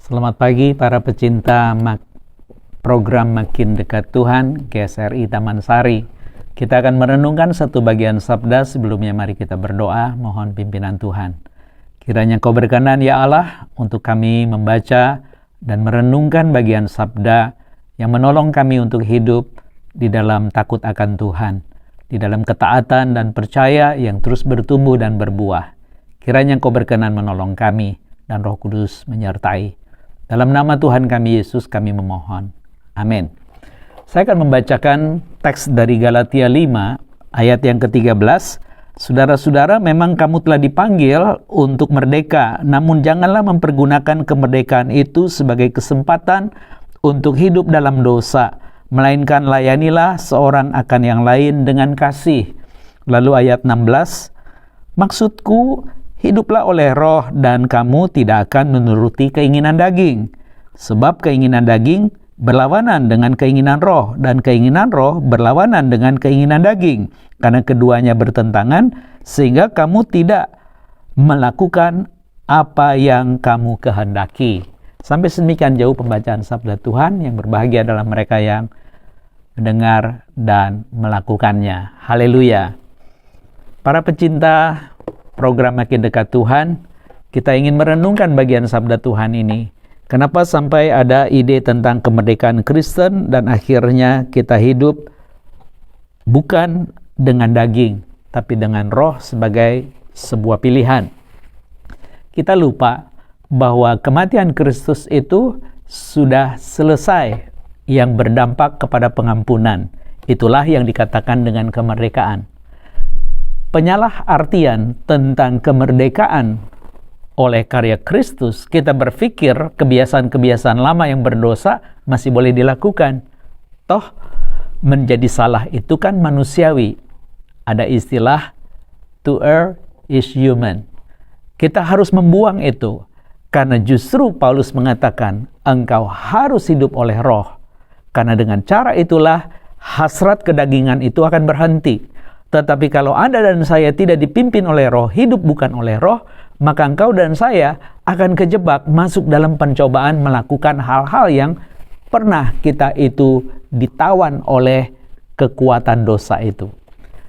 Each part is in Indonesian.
Selamat pagi para pecinta program Makin Dekat Tuhan, GSRI Taman Sari. Kita akan merenungkan satu bagian sabda. Sebelumnya mari kita berdoa, mohon pimpinan Tuhan. Kiranya Kau berkenan ya Allah untuk kami membaca dan merenungkan bagian sabda yang menolong kami untuk hidup di dalam takut akan Tuhan, di dalam ketaatan dan percaya yang terus bertumbuh dan berbuah. Kiranya Kau berkenan menolong kami dan Roh Kudus menyertai. Dalam nama Tuhan kami Yesus kami memohon. Amin. Saya akan membacakan teks dari Galatia 5 ayat yang ke-13. Saudara-saudara, memang kamu telah dipanggil untuk merdeka, namun janganlah mempergunakan kemerdekaan itu sebagai kesempatan untuk hidup dalam dosa, melainkan layanilah seorang akan yang lain dengan kasih. Lalu ayat 16, maksudku, hiduplah oleh roh dan kamu tidak akan menuruti keinginan daging. Sebab keinginan daging berlawanan dengan keinginan roh dan keinginan roh berlawanan dengan keinginan daging. Karena keduanya bertentangan sehingga kamu tidak melakukan apa yang kamu kehendaki. Sampai sedemikian jauh pembacaan sabda Tuhan. Yang berbahagia adalah mereka yang mendengar dan melakukannya. Haleluya. Para pecinta program Makin Dekat Tuhan, kita ingin merenungkan bagian sabda Tuhan ini. Kenapa sampai ada ide tentang kemerdekaan Kristen dan akhirnya kita hidup bukan dengan daging, tapi dengan roh sebagai sebuah pilihan. Kita lupa bahwa kematian Kristus itu sudah selesai yang berdampak kepada pengampunan. Itulah yang dikatakan dengan kemerdekaan. Penyalahartian tentang kemerdekaan oleh karya Kristus, kita berpikir kebiasaan-kebiasaan lama yang berdosa masih boleh dilakukan. Toh, menjadi salah itu kan manusiawi. Ada istilah, to err is human. Kita harus membuang itu, karena justru Paulus mengatakan, engkau harus hidup oleh roh. Karena dengan cara itulah, hasrat kedagingan itu akan berhenti. Tetapi kalau Anda dan saya tidak dipimpin oleh roh, hidup bukan oleh roh, maka engkau dan saya akan kejebak masuk dalam pencobaan melakukan hal-hal yang pernah kita itu ditawan oleh kekuatan dosa itu.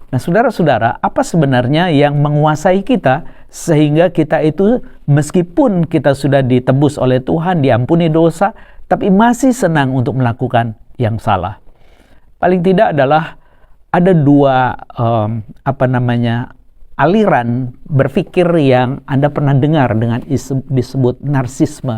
Nah, saudara-saudara, apa sebenarnya yang menguasai kita sehingga kita itu meskipun kita sudah ditebus oleh Tuhan, diampuni dosa, tapi masih senang untuk melakukan yang salah? Paling tidak adalah ada dua aliran berpikir yang Anda pernah dengar dengan disebut narsisme.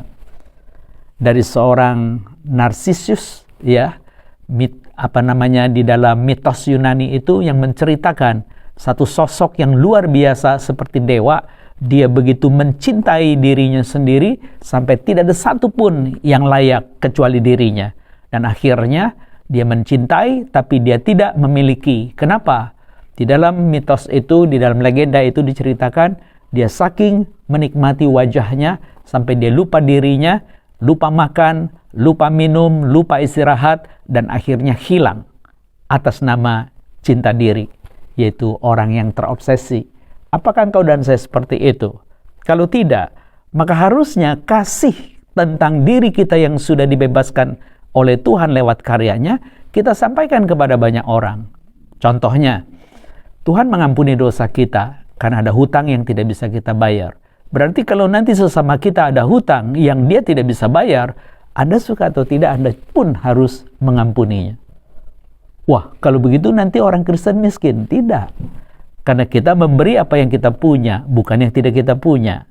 Dari seorang Narsisus, ya, di dalam mitos Yunani itu yang menceritakan satu sosok yang luar biasa seperti dewa. Dia begitu mencintai dirinya sendiri sampai tidak ada satupun yang layak kecuali dirinya. Dan akhirnya dia mencintai, tapi dia tidak memiliki. Kenapa? Di dalam mitos itu, di dalam legenda itu diceritakan, dia saking menikmati wajahnya, sampai dia lupa dirinya, lupa makan, lupa minum, lupa istirahat, dan akhirnya hilang atas nama cinta diri, yaitu orang yang terobsesi. Apakah engkau dan saya seperti itu? Kalau tidak, maka harusnya kasih tentang diri kita yang sudah dibebaskan oleh Tuhan lewat karyanya, kita sampaikan kepada banyak orang. Contohnya, Tuhan mengampuni dosa kita karena ada hutang yang tidak bisa kita bayar. Berarti kalau nanti sesama kita ada hutang yang dia tidak bisa bayar, Anda suka atau tidak, Anda pun harus mengampuninya. Wah, kalau begitu nanti orang Kristen miskin. Tidak. Karena kita memberi apa yang kita punya, bukan yang tidak kita punya.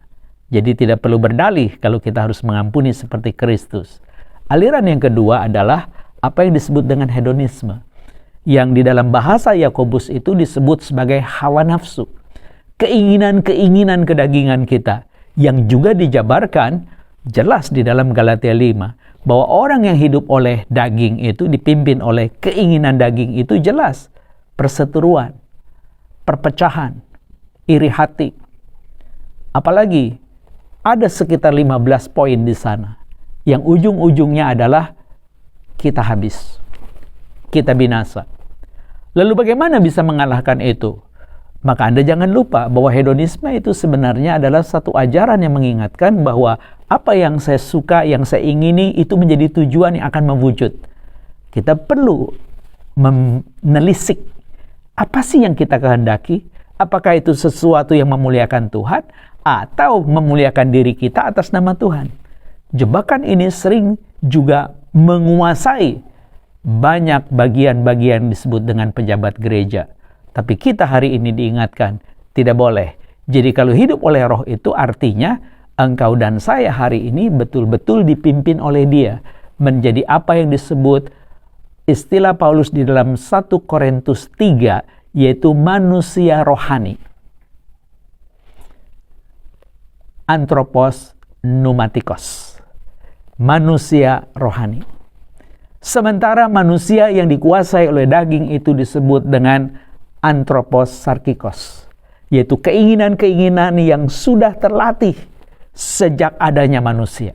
Jadi tidak perlu berdalih kalau kita harus mengampuni seperti Kristus. Aliran yang kedua adalah apa yang disebut dengan hedonisme, yang di dalam bahasa Yakobus itu disebut sebagai hawa nafsu, keinginan-keinginan kedagingan kita, yang juga dijabarkan jelas di dalam Galatia 5, bahwa orang yang hidup oleh daging itu dipimpin oleh keinginan daging itu jelas perseteruan, perpecahan, iri hati. Apalagi ada sekitar 15 poin di sana, yang ujung-ujungnya adalah kita habis, kita binasa. Lalu bagaimana bisa mengalahkan itu? Maka Anda jangan lupa bahwa hedonisme itu sebenarnya adalah satu ajaran yang mengingatkan bahwa apa yang saya suka, yang saya ingini, itu menjadi tujuan yang akan mewujud. Kita perlu menelisik, apa sih yang kita kehendaki? Apakah itu sesuatu yang memuliakan Tuhan, atau memuliakan diri kita atas nama Tuhan? Jebakan ini sering juga menguasai banyak bagian-bagian disebut dengan pejabat gereja. Tapi kita hari ini diingatkan, tidak boleh. Jadi kalau hidup oleh Roh itu artinya engkau dan saya hari ini betul-betul dipimpin oleh Dia. Menjadi apa yang disebut istilah Paulus di dalam 1 Korintus 3, yaitu manusia rohani. Anthropos pneumatikos. Manusia rohani. Sementara manusia yang dikuasai oleh daging itu disebut dengan anthropos sarkikos, yaitu keinginan-keinginan yang sudah terlatih sejak adanya manusia.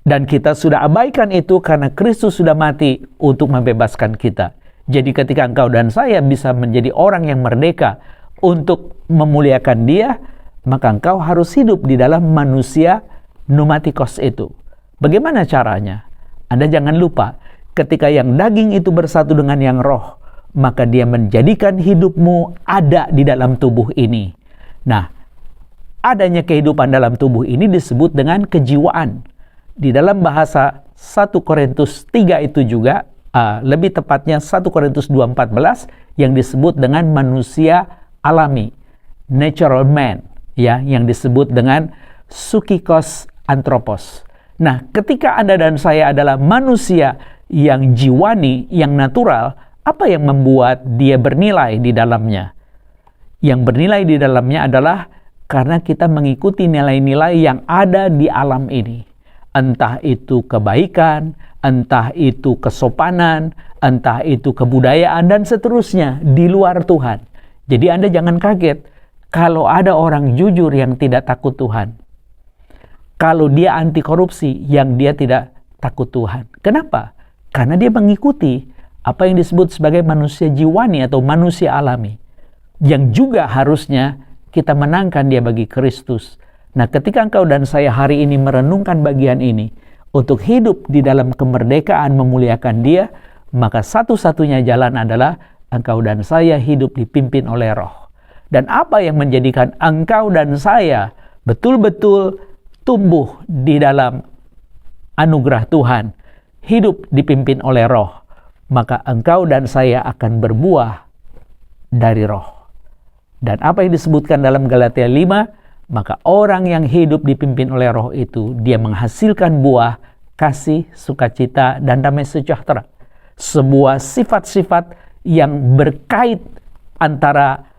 Dan kita sudah abaikan itu karena Kristus sudah mati untuk membebaskan kita. Jadi ketika engkau dan saya bisa menjadi orang yang merdeka untuk memuliakan Dia, maka engkau harus hidup di dalam manusia pneumatikos itu. Bagaimana caranya? Anda jangan lupa, ketika yang daging itu bersatu dengan yang roh, maka dia menjadikan hidupmu ada di dalam tubuh ini. Nah, adanya kehidupan dalam tubuh ini disebut dengan kejiwaan. Di dalam bahasa 1 Korintus 3 itu juga, lebih tepatnya 1 Korintus 2:14, yang disebut dengan manusia alami, natural man, ya, yang disebut dengan psychikos anthropos. Nah, ketika Anda dan saya adalah manusia yang jiwani, yang natural, apa yang membuat dia bernilai di dalamnya? Yang bernilai di dalamnya adalah karena kita mengikuti nilai-nilai yang ada di alam ini. Entah itu kebaikan, entah itu kesopanan, entah itu kebudayaan, dan seterusnya di luar Tuhan. Jadi Anda jangan kaget kalau ada orang jujur yang tidak takut Tuhan. Kalau dia anti korupsi, yang dia tidak takut Tuhan. Kenapa? Karena dia mengikuti apa yang disebut sebagai manusia jiwani atau manusia alami, yang juga harusnya kita menangkan dia bagi Kristus. Nah, ketika engkau dan saya hari ini merenungkan bagian ini untuk hidup di dalam kemerdekaan memuliakan Dia, maka satu-satunya jalan adalah engkau dan saya hidup dipimpin oleh Roh. Dan apa yang menjadikan engkau dan saya betul-betul tumbuh di dalam anugerah Tuhan, hidup dipimpin oleh Roh, maka engkau dan saya akan berbuah dari Roh. Dan apa yang disebutkan dalam Galatia 5, maka orang yang hidup dipimpin oleh Roh itu, dia menghasilkan buah kasih, sukacita, dan damai sejahtera. Sebuah sifat-sifat yang berkait antara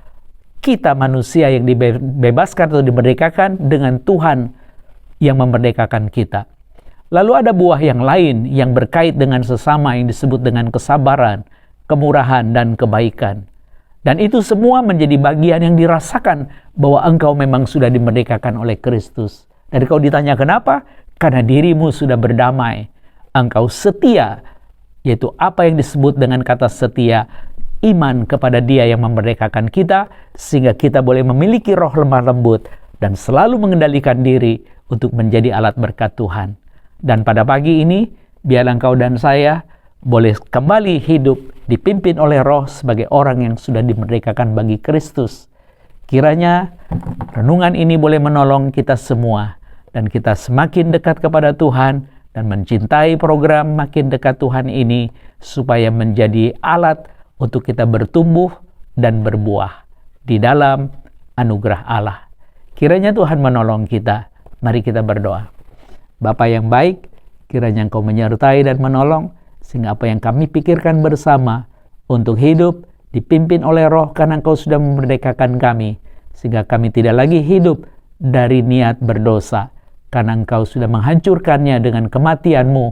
kita manusia yang dibebaskan atau dimerdekakan dengan Tuhan yang memerdekakan kita. Lalu ada buah yang lain yang berkait dengan sesama yang disebut dengan kesabaran, kemurahan, dan kebaikan. Dan itu semua menjadi bagian yang dirasakan bahwa engkau memang sudah dimerdekakan oleh Kristus. Dan kau ditanya kenapa? Karena dirimu sudah berdamai. Engkau setia, yaitu apa yang disebut dengan kata setia, iman kepada Dia yang memerdekakan kita, sehingga kita boleh memiliki roh lemah lembut dan selalu mengendalikan diri untuk menjadi alat berkat Tuhan. Dan pada pagi ini, biarlah engkau dan saya boleh kembali hidup dipimpin oleh Roh sebagai orang yang sudah dimerdekakan bagi Kristus. Kiranya renungan ini boleh menolong kita semua dan kita semakin dekat kepada Tuhan dan mencintai program Makin Dekat Tuhan ini supaya menjadi alat untuk kita bertumbuh dan berbuah di dalam anugerah Allah. Kiranya Tuhan menolong kita. Mari kita berdoa. Bapa yang baik, kiranya Engkau menyertai dan menolong sehingga apa yang kami pikirkan bersama untuk hidup dipimpin oleh Roh, karena Engkau sudah memerdekakan kami, sehingga kami tidak lagi hidup dari niat berdosa, karena Engkau sudah menghancurkannya dengan kematian-Mu.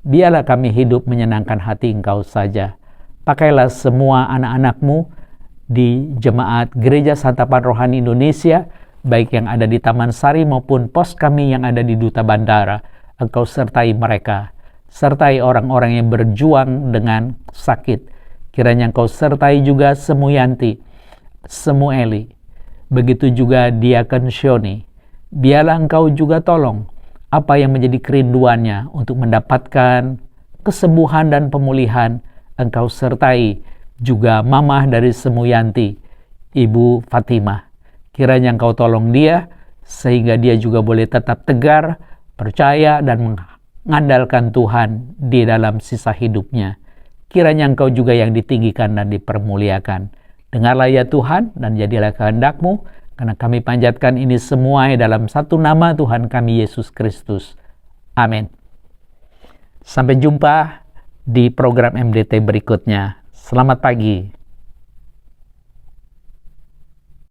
Biarlah kami hidup menyenangkan hati Engkau saja. Pakailah semua anak-anak-Mu di Jemaat Gereja Santapan Rohani Indonesia, baik yang ada di Taman Sari maupun pos kami yang ada di Duta Bandara. Engkau sertai mereka, sertai orang-orang yang berjuang dengan sakit. Kiranya Engkau sertai juga Semuyanti, Semueli, begitu juga Diakon Shoni. Biarlah Engkau juga tolong apa yang menjadi kerinduannya untuk mendapatkan kesembuhan dan pemulihan. Engkau sertai juga mamah dari Semuyanti, Ibu Fatimah. Kiranya Engkau tolong dia, sehingga dia juga boleh tetap tegar, percaya, dan mengandalkan Tuhan di dalam sisa hidupnya. Kiranya Engkau juga yang ditinggikan dan dipermuliakan. Dengarlah ya Tuhan, dan jadilah kehendak-Mu, karena kami panjatkan ini semua dalam satu nama Tuhan kami Yesus Kristus. Amin. Sampai jumpa di program MDT berikutnya. Selamat pagi.